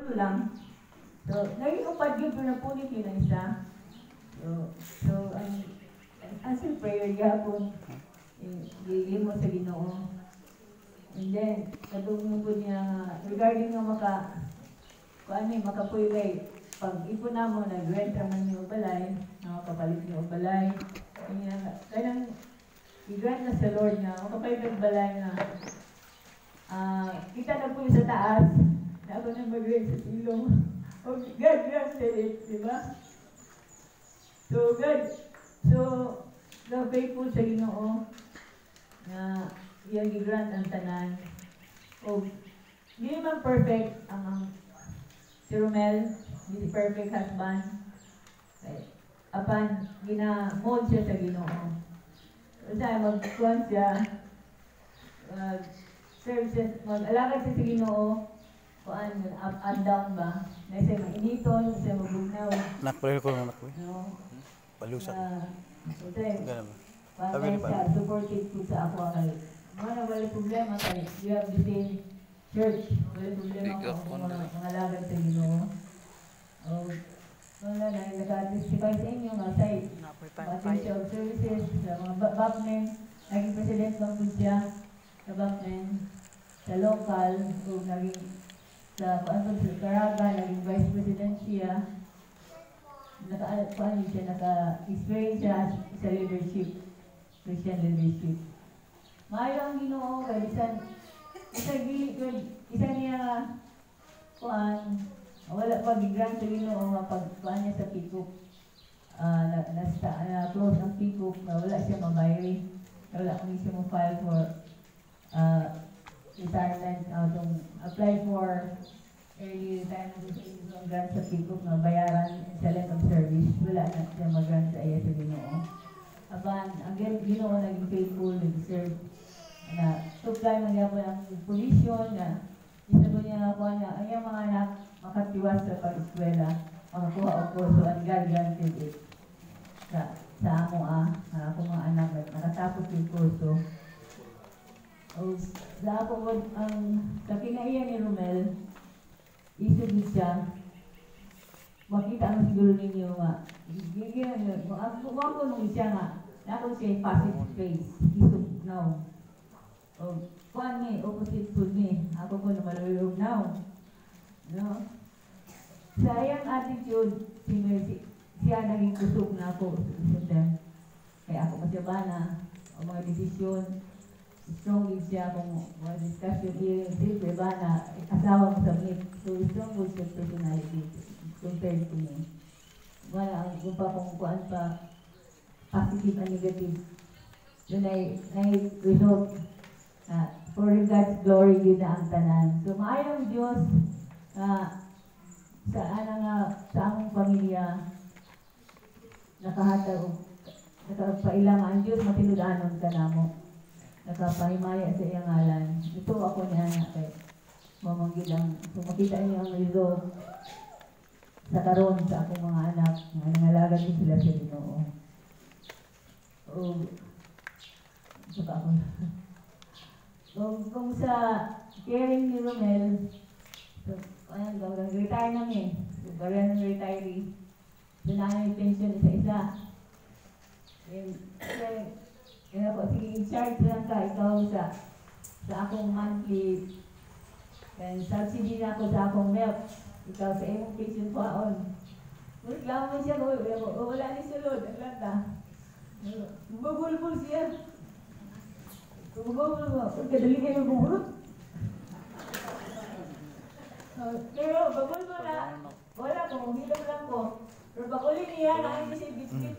tulo lang. So, naging upad yun, pero napunit yun ang isa. So, as in prayer, gapon, gigil mo sa Ginoo. And then, katulong po niya, regarding nga makapuy kay, pag ipon na mo, nag-rent naman yung balay, nakapalit yung balay. Kaya i-grant na sa Lord na, makapalit yung balay na, kita na po sa taas, na ako na mag-rent sa silong. Oh, God granted it, di ba? So, faithful sa Ginoo na yung i-grant ang tanan. O, hindi naman perfect ang si Romel, hindi perfect husband. Apan, gina-mold siya sa Ginoo. So, mag-kuhan siya, services, mag-alagad siya sa Ginoo, kuhan, up and down ba? Na siya mag-initon, siya mag-bugnaw. Nakpalil ko na nakpalil. No? Palusa. So, Pantay siya, supportive po sa ako kay. Wala problema kay, you have the same church. Wala problema kung mga lagad sa Ginoo. Wala na, nag-testify sa inyo, mga site, potential services, sa mga BAPMEN, naging president lang po siya sa BAPMEN, sa local, o naging sa Caraga, naging vice president siya. Naka-experience siya sa leadership, Christian leadership. Maayo ang Ginoo, kaya isa niya wala pa gigrant sa Ginoo, pagkuhan niya sa pikok, na-close ang pikok, wala siya mabayari, wala kung siya mo-file for retirement, apply for early retirement sa grant sa pikok na bayaran sa length of service, wala na siya mag-grant sa iya sa Ginoo. Apan, ang Ginoo naging faithful, nag-serve, na supply man niya po ng position, na isa po niya ako na ang iyang mga anak makatiwas sa pag-eskwela, makakuha o kurso, and God granted it sa amo akong mga anak, nakatapos yung kurso. Sa ako po, sa kinaiyan ni Romel, isugod siya, makita ang siguro ninyo nga, ako nung siya nga, nakon siya passive space, isog now. Kuhan ni, opposite po ni, ako po na malulog now. No? Sa iyang attitude, siya naging kusog na ako. Kaya ako masyabana, o mga desisyon, strong din siya kung mga discussion, siyempre ba na asawa mo sa meet. So, strong good siya personality compared to me. Wala, kung pa kung kuhan pa, positive and negative. Yun ay result. For God's glory, yun na ang tanan. So, maayong Diyos sa among pamilya nakapailang ang Diyos matinudanon ka na mo. Nakapahimaya sa iyang ngalan. Ito ako niya na kay mamanggil lang. Kung makita niyo ang result sa karon sa akong mga anak, mga nangalagan din sila sa Ginoo. Saka ako kung sa caring ni Romel, so, retire namin. So, bariyan ng retiree. So, namin yung pension isa-isa. Kaya po, sige, in-charge lang ka, ikaw sa akong monthly. And subsidy na ako sa akong milk. Ikaw sa imong pension paon. Reklamo mo siya, wala ni sulod, ang lata. Bubulbul siya. Kadali kayo bubulot. Pero babul mo na, wala ko, hilom lang ko. Pero bakuli niya, nakain siya biscuit.